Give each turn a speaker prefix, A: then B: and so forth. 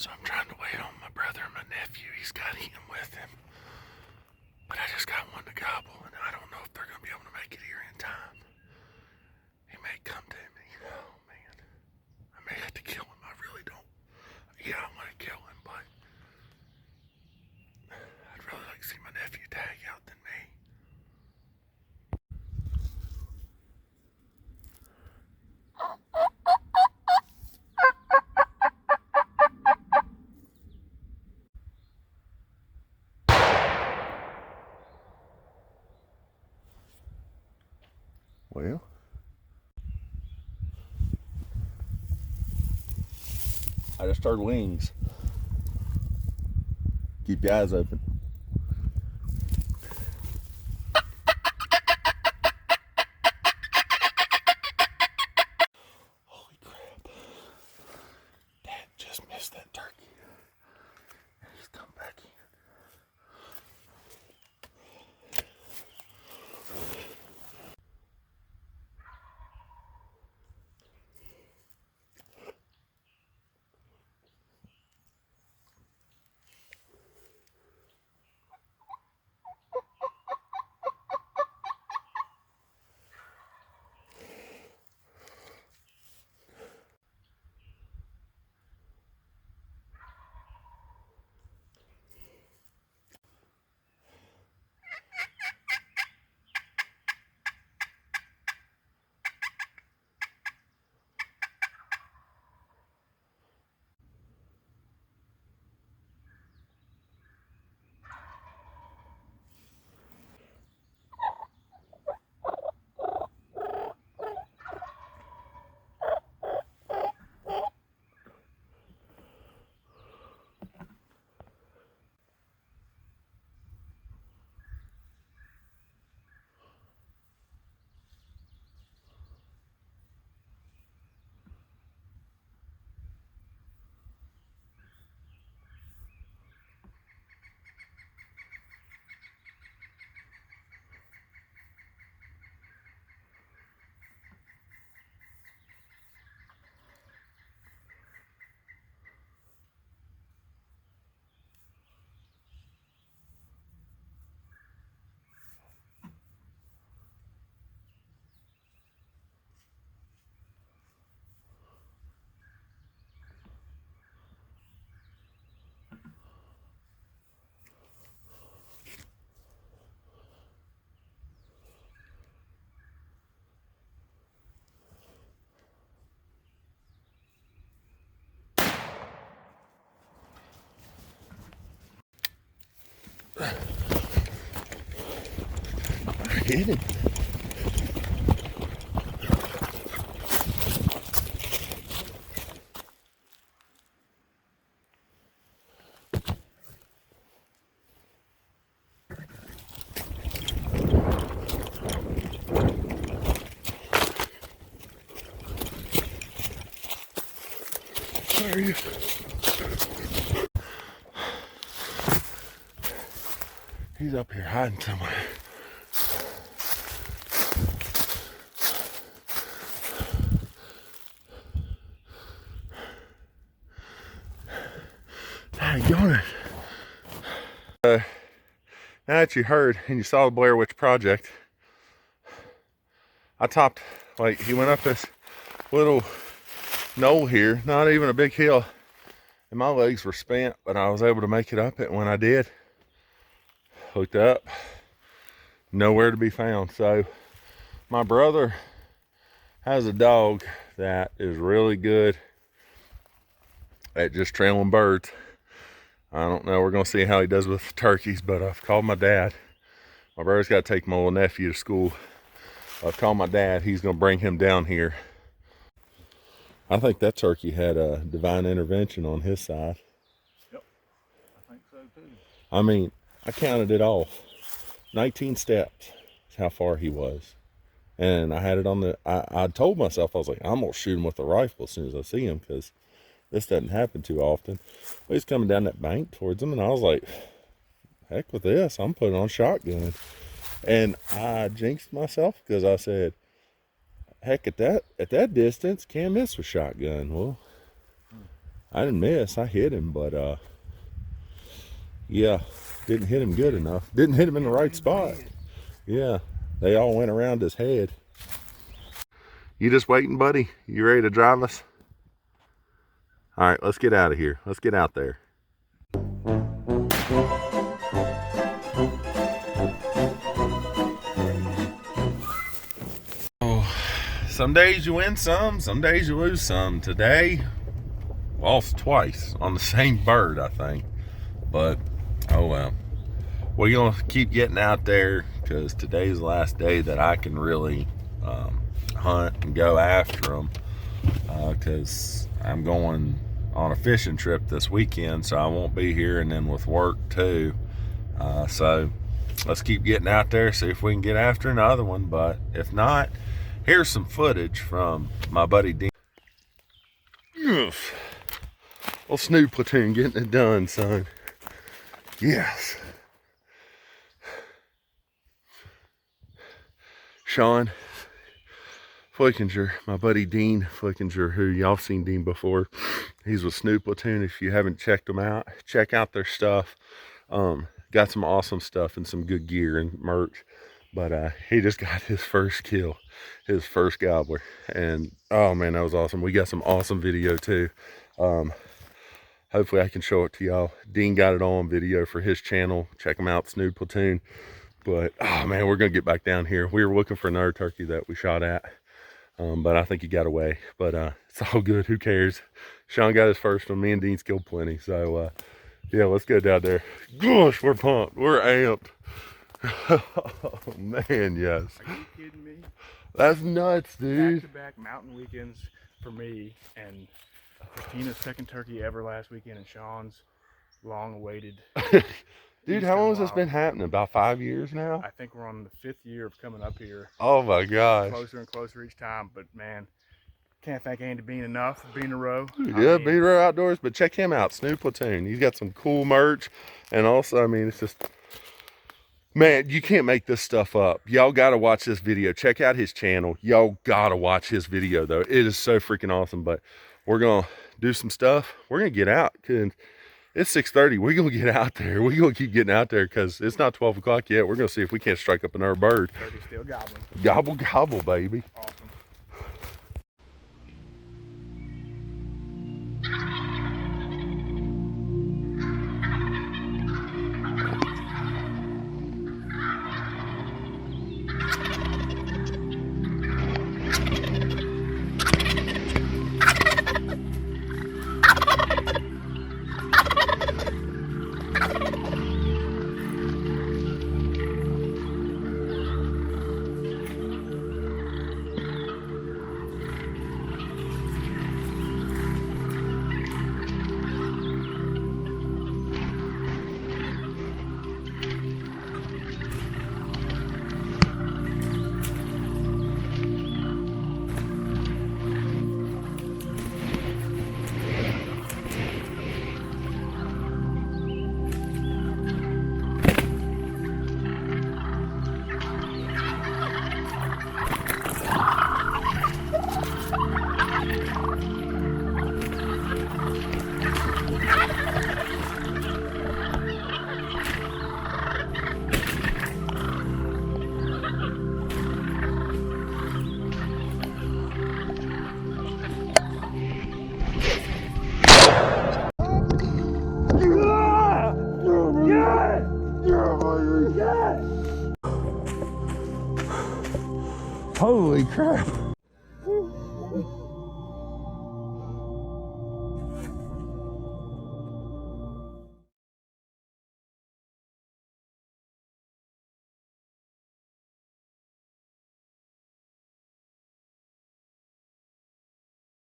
A: So I'm trying to wait on my brother and my nephew. He's got him with him. But I just got one to gobble, and I don't know if they're going to be able to make it here in time. He may come to me. Oh, man. I may have to kill him. I really don't. Yeah, I want to kill him, but I'd really like to see my nephew tag out than me. Well, I just heard wings. Keep your eyes open. Holy crap. Dad just missed that turkey. He's come back in. Get him. Where are you? He's up here hiding somewhere. Darn it. Now that you heard and you saw the Blair Witch Project, I topped, like, he went up this little knoll here, not even a big hill, and my legs were spent, but I was able to make it up it. When I did, looked up, nowhere to be found. So my brother has a dog that is really good at just trailing birds. I don't know, we're gonna see how he does with turkeys, but I've called my dad. My brother's got to take my little nephew to school. I've called my dad, he's gonna bring him down here. I think that turkey had a divine intervention on his side.
B: Yep, I think so too.
A: I mean, I counted it off. 19 steps is how far he was. And I had it on the, I told myself, I was like, I'm gonna shoot him with a rifle as soon as I see him, because this doesn't happen too often. But he's coming down that bank towards him, and I was like, heck with this, I'm putting on shotgun. And I jinxed myself, because I said, heck, at that distance, can't miss with shotgun. Well, I didn't miss. I hit him, but yeah, didn't hit him good enough. Didn't hit him in the right spot. Yeah, they all went around his head. You just waiting, buddy? You ready to drive us? All right, let's get out of here. Let's get out there. Oh, some days you win some days you lose some. Today, lost twice on the same bird, I think. But, oh well. We're going to keep getting out there because today's the last day that I can really hunt and go after them, because I'm going on a fishing trip this weekend, so I won't be here, and then with work too. So let's keep getting out there, see if we can get after another one. But if not, here's some footage from my buddy Dean. Yes. Well, Snoop Platoon getting it done, son. Yes. Sean Flickinger, my buddy Dean Flickinger, who y'all seen Dean before. He's with Snoop Platoon. If you haven't checked them out, check out their stuff. Got some awesome stuff and some good gear and merch. But he just got his first kill, his first gobbler. And oh man, that was awesome. We got some awesome video too. Hopefully I can show it to y'all. Dean got it on video for his channel. Check him out, Snoop Platoon. But oh man, we're gonna get back down here. We were looking for another turkey that we shot at, but I think he got away. But it's all good. Who cares? Sean got his first one. Me and Dean killed plenty. So yeah, let's go down there. Gosh, we're pumped. We're amped. Oh man, yes.
B: Are you kidding me?
A: That's nuts, dude.
B: Back-to-back mountain weekends for me, and Tina's second turkey ever last weekend, and Sean's long-awaited.
A: Dude, how long has this been happening? About 5 years now?
B: I think we're on the 5th year of coming up here.
A: Oh my gosh.
B: Closer and closer each time, but man, can't thank Andy Bean enough for being a row.
A: Yeah, Bean Row Outdoors, but check him out, Snoop Platoon. He's got some cool merch, and also, I mean, it's just, man, you can't make this stuff up. Y'all gotta watch this video. Check out his channel. Y'all gotta watch his video, though. It is so freaking awesome. But we're gonna do some stuff. We're gonna get out, because it's 6:30. We're gonna get out there. We're gonna keep getting out there because it's not 12 o'clock yet. We're gonna see if we can't strike up another bird.
B: Turkey's still gobbling.
A: Gobble, gobble, baby.
B: Awesome.
A: Holy crap.